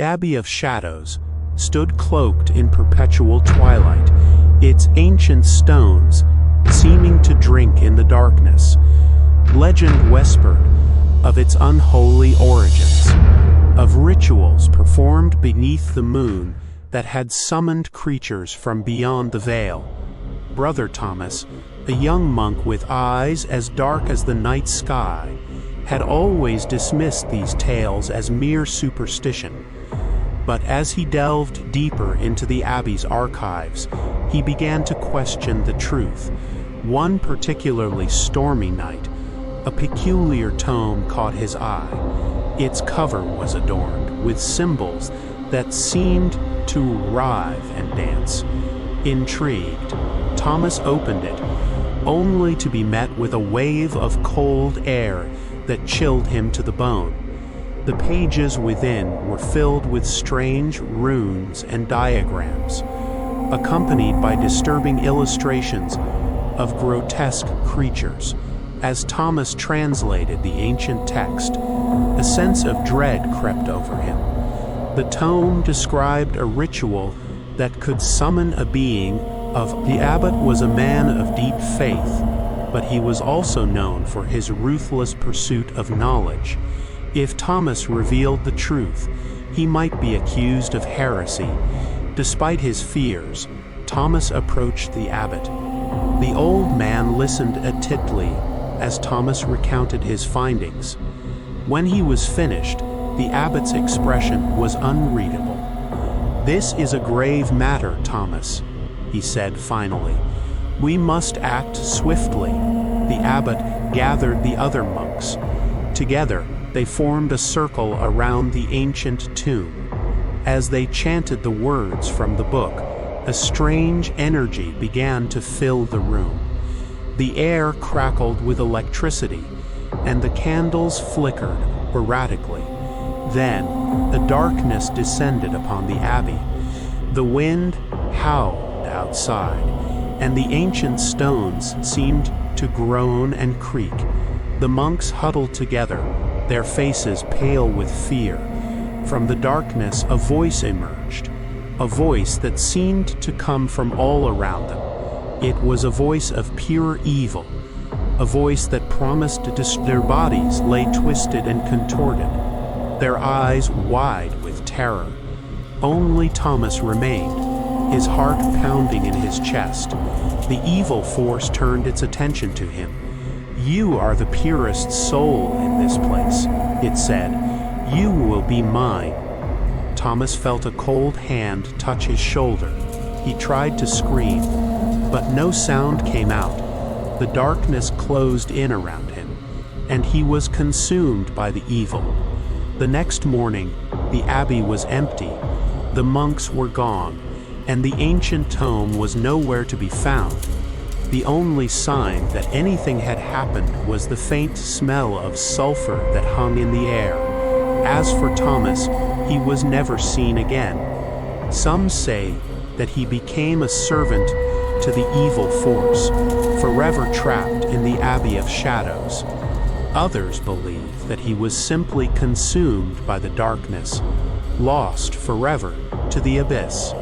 Abbey of Shadows stood cloaked in perpetual twilight, its ancient stones seeming to drink in the darkness. Legend whispered of its unholy origins, of rituals performed beneath the moon that had summoned creatures from beyond the veil. Brother Thomas, a young monk with eyes as dark as the night sky, had always dismissed these tales as mere superstition. But as he delved deeper into the Abbey's archives, he began to question the truth. One particularly stormy night, a peculiar tome caught his eye. Its cover was adorned with symbols that seemed to writhe and dance. Intrigued, Thomas opened it, only to be met with a wave of cold air that chilled him to the bone. The pages within were filled with strange runes and diagrams, accompanied by disturbing illustrations of grotesque creatures. As Thomas translated the ancient text, a sense of dread crept over him. The tome described a ritual that could summon a being of. The abbot was a man of deep faith, but he was also known for his ruthless pursuit of knowledge. If Thomas revealed the truth, he might be accused of heresy. Despite his fears, Thomas approached the abbot. The old man listened attentively as Thomas recounted his findings. When he was finished, the abbot's expression was unreadable. "This is a grave matter, Thomas," he said finally. "We must act swiftly." The abbot gathered the other monks. Together, they formed a circle around the ancient tomb. As they chanted the words from the book, a strange energy began to fill the room. The air crackled with electricity, and the candles flickered erratically. Then, a darkness descended upon the abbey. The wind howled outside, and the ancient stones seemed to groan and creak. The monks huddled together, their faces pale with fear. From the darkness, a voice emerged, a voice that seemed to come from all around them. It was a voice of pure evil, a voice that promised their bodies lay twisted and contorted, their eyes wide with terror. Only Thomas remained, his heart pounding in his chest. The evil force turned its attention to him. "You are the purest soul in this place," it said. "You will be mine." Thomas felt a cold hand touch his shoulder. He tried to scream, but no sound came out. The darkness closed in around him, and he was consumed by the evil. The next morning, the abbey was empty. The monks were gone, and the ancient tome was nowhere to be found. The only sign that anything had happened was the faint smell of sulfur that hung in the air. As for Thomas, he was never seen again. Some say that he became a servant to the evil force, forever trapped in the Abbey of Shadows. Others believe that he was simply consumed by the darkness, lost forever to the abyss.